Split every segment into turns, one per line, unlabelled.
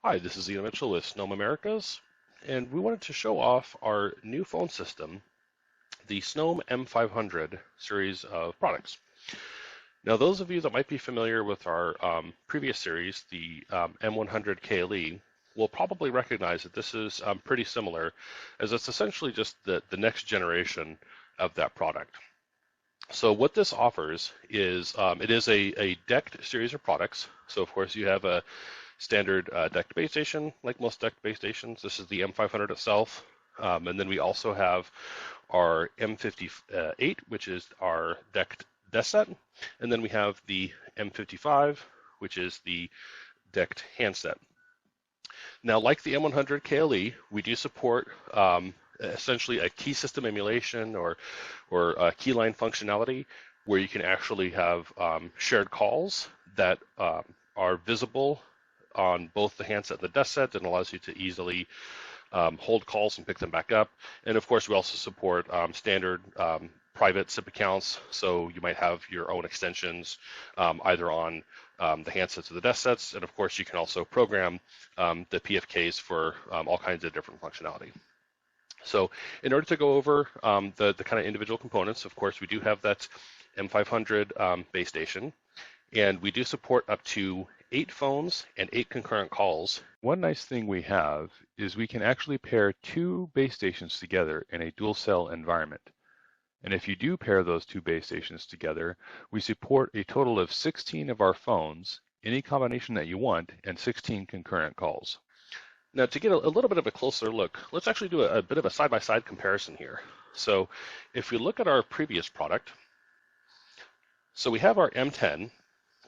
Hi, this is Ian Mitchell with Snom Americas, and we wanted to show off our new phone system, the Snom M500 series of products. Now, those of you that might be familiar with our previous series, the M100 KLE, will probably recognize that this is pretty similar, as it's essentially just the next generation of that product. So what this offers is it is a DECT series of products. So of course you have a standard DECT base station, like most DECT base stations. This is the M500 itself. And then we also have our M58, which is our DECT deskset. And then we have the M55, which is the DECT handset. Now, like the M100 KLE, we do support essentially a key system emulation or keyline functionality where you can actually have shared calls that are visible on both the handset and the deskset and allows you to easily hold calls and pick them back up. And of course, we also support standard private SIP accounts. So you might have your own extensions either on the handsets or the deskets. And of course, you can also program the PFKs for all kinds of different functionality. So in order to go over the kind of individual components, of course, we do have that M500 base station, and we do support up to 8 phones and 8 concurrent calls.
One nice thing we have is we can actually pair 2 base stations together in a dual cell environment. And if you do pair those 2 base stations together, we support a total of 16 of our phones, any combination that you want, and 16 concurrent calls.
Now, to get a little bit of a closer look, let's actually do a bit of a side-by-side comparison here. So if we look at our previous product, so we have our M10,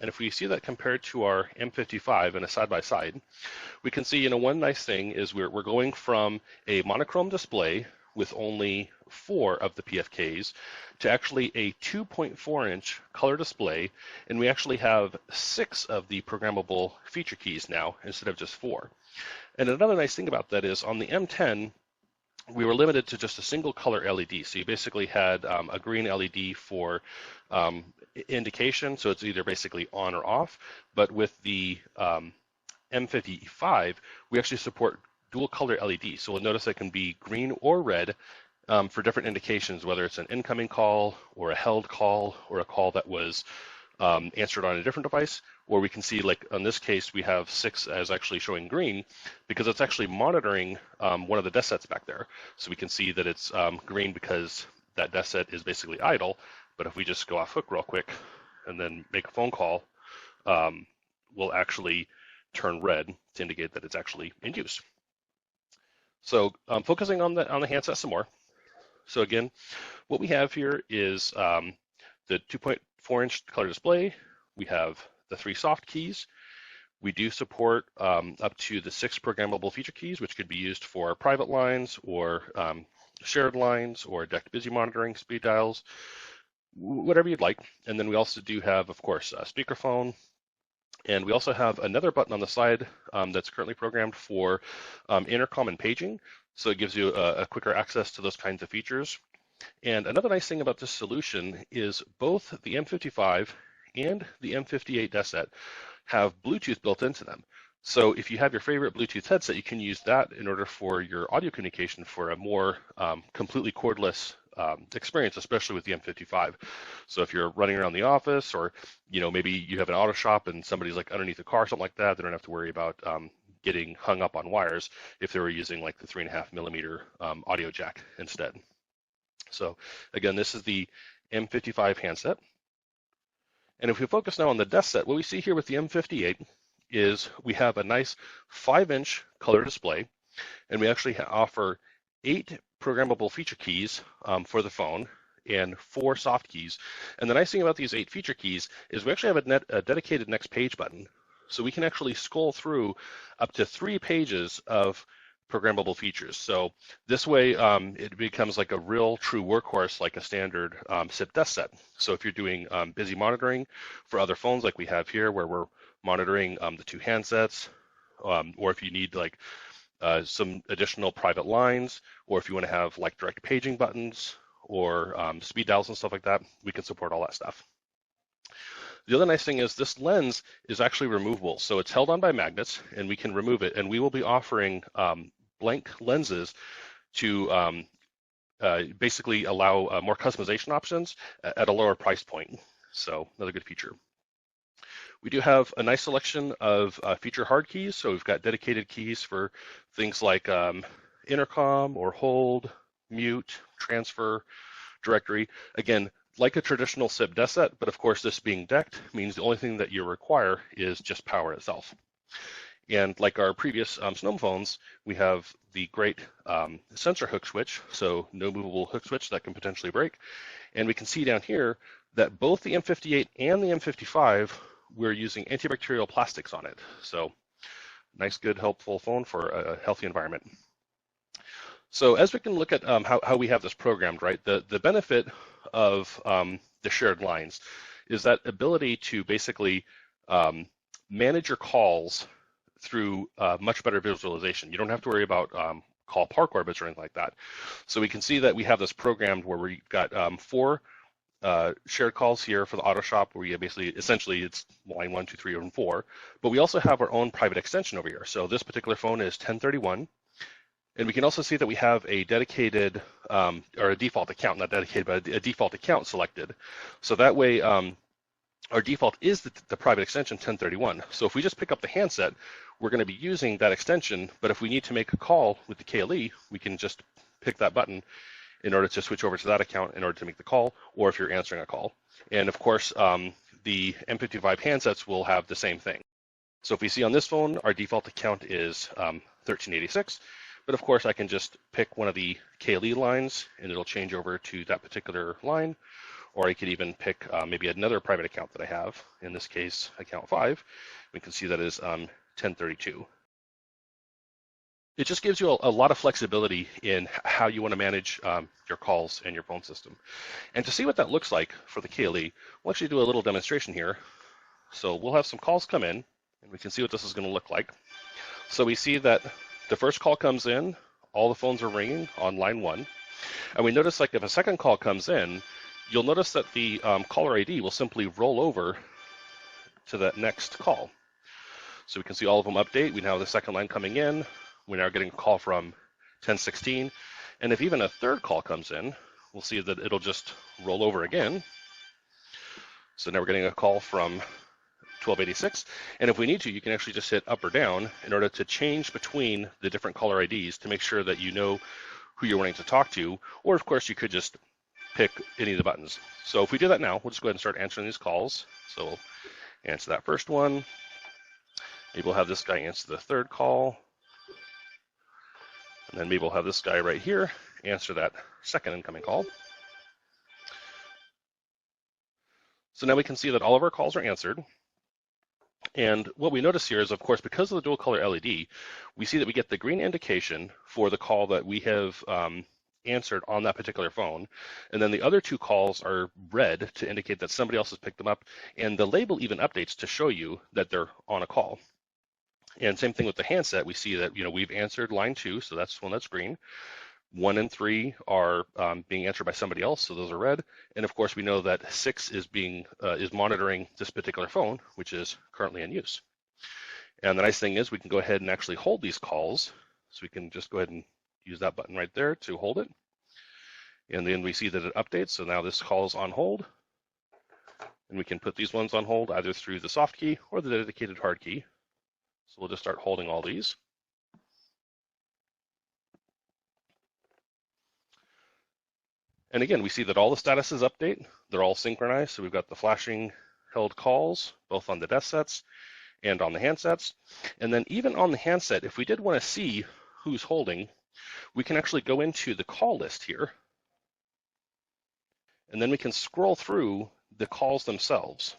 and if we see that compared to our M55 in a side-by-side, we can see, one nice thing is we're going from a monochrome display with only 4 of the PFKs to actually a 2.4-inch color display, and we actually have 6 of the programmable feature keys now instead of just 4. And another nice thing about that is on the M10, we were limited to just a single color LED. So you basically had a green LED for indication, so it's either basically on or off. But with the M55, we actually support dual color LED. So we'll notice it can be green or red for different indications, whether it's an incoming call or a held call or a call that was answered on a different device. Or we can see, like in this case, we have 6 as actually showing green because it's actually monitoring one of the deskets back there. So we can see that it's green because that deskset is basically idle. But if we just go off hook real quick and then make a phone call, we'll actually turn red to indicate that it's actually in use. So focusing on the handset some more. So again, what we have here is the 2.4-inch color display. We have the 3 soft keys. We do support up to the 6 programmable feature keys, which could be used for private lines or shared lines or DECT busy monitoring, speed dials, whatever you'd like. And then we also do have, of course, a speakerphone. And we also have another button on the side that's currently programmed for intercom and paging. So it gives you a quicker access to those kinds of features. And another nice thing about this solution is both the M55 and the M58 deskset have Bluetooth built into them. So if you have your favorite Bluetooth headset, you can use that in order for your audio communication for a more completely cordless experience, especially with the M55. So if you're running around the office, or maybe you have an auto shop and somebody's like underneath a car, something like that, they don't have to worry about getting hung up on wires if they were using like the 3.5mm audio jack instead. So again, this is the M55 handset. And if we focus now on the deskset, what we see here with the M58 is we have a nice 5-inch color display, and we actually offer 8 programmable feature keys for the phone and 4 soft keys. And the nice thing about these 8 feature keys is we actually have a dedicated next page button. So we can actually scroll through up to 3 pages of programmable features. So this way it becomes like a real true workhorse, like a standard SIP deskset. So if you're doing busy monitoring for other phones like we have here, where we're monitoring the 2 handsets, or if you need like some additional private lines, or if you want to have like direct paging buttons or speed dials and stuff like that, we can support all that stuff. The other nice thing is this lens is actually removable. So it's held on by magnets and we can remove it. And we will be offering blank lenses to basically allow more customization options at a lower price point. So another good feature. We do have a nice selection of feature hard keys. So we've got dedicated keys for things like intercom or hold, mute, transfer, directory. Again, like a traditional SIP deskset, but of course this being DECT means the only thing that you require is just power itself. And like our previous Snom phones, we have the great sensor hook switch, so no movable hook switch that can potentially break. And we can see down here that both the M58 and the M55, we're using antibacterial plastics on it. So nice, good, helpful phone for a healthy environment. So as we can look at how we have this programmed, right, the benefit of the shared lines is that ability to basically manage your calls through much better visualization. You don't have to worry about call park orbits or anything like that. So we can see that we have this programmed where we've got 4 shared calls here for the auto shop, where we basically, essentially it's line 1, 2, 3, and 4. But we also have our own private extension over here. So this particular phone is 1031. And we can also see that we have a dedicated, or a default account, not dedicated, but a default account selected. So that way, our default is the private extension 1031. So if we just pick up the handset, we're going to be using that extension. But if we need to make a call with the KLE, we can just pick that button in order to switch over to that account in order to make the call, or if you're answering a call. And of course, the M55 handsets will have the same thing. So if we see on this phone, our default account is 1386. But of course, I can just pick one of the KLE lines and it'll change over to that particular line. Or I could even pick maybe another private account that I have, in this case, account 5. We can see that is 1032. It just gives you a lot of flexibility in how you want to manage your calls and your phone system. And to see what that looks like for the KLE, we'll actually do a little demonstration here. So we'll have some calls come in, and we can see what this is going to look like. So we see that the first call comes in, all the phones are ringing on line 1. And we notice, like, if a second call comes in, you'll notice that the caller ID will simply roll over to that next call. So we can see all of them update. We now have the second line coming in. We're now getting a call from 1016. And if even a third call comes in, we'll see that it'll just roll over again. So now we're getting a call from 1286. And if we need to, you can actually just hit up or down in order to change between the different caller IDs to make sure that you know who you're wanting to talk to. Or of course, you could just pick any of the buttons. So if we do that now, we'll just go ahead and start answering these calls. So we'll answer that first one. Maybe we'll have this guy answer the third call. And then maybe we'll have this guy right here answer that second incoming call. So now we can see that all of our calls are answered. And what we notice here is, of course, because of the dual color LED, we see that we get the green indication for the call that we have answered on that particular phone. And then the other 2 calls are red to indicate that somebody else has picked them up. And the label even updates to show you that they're on a call. And same thing with the handset. We see that, we've answered line 2, so that's one that's green. 1 and 3 are being answered by somebody else, so those are red. And of course, we know that 6 is monitoring this particular phone, which is currently in use. And the nice thing is we can go ahead and actually hold these calls. So we can just go ahead and use that button right there to hold it. And then we see that it updates. So now this call is on hold. And we can put these ones on hold either through the soft key or the dedicated hard key. So we'll just start holding all these. And again, we see that all the statuses update. They're all synchronized. So we've got the flashing held calls, both on the desk sets and on the handsets. And then even on the handset, if we did want to see who's holding, we can actually go into the call list here. And then we can scroll through the calls themselves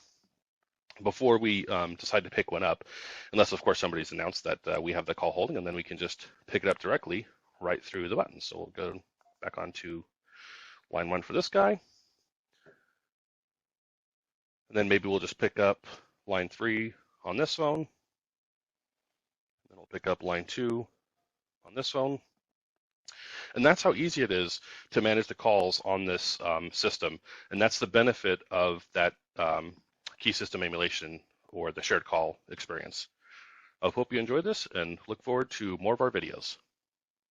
before we decide to pick one up, unless, of course, somebody's announced that we have the call holding, and then we can just pick it up directly right through the buttons. So we'll go back onto line 1 for this guy. And then maybe we'll just pick up line 3 on this phone. Then we'll pick up line 2 on this phone. And that's how easy it is to manage the calls on this system. And that's the benefit of that key system emulation or the shared call experience. I hope you enjoyed this and look forward to more of our videos.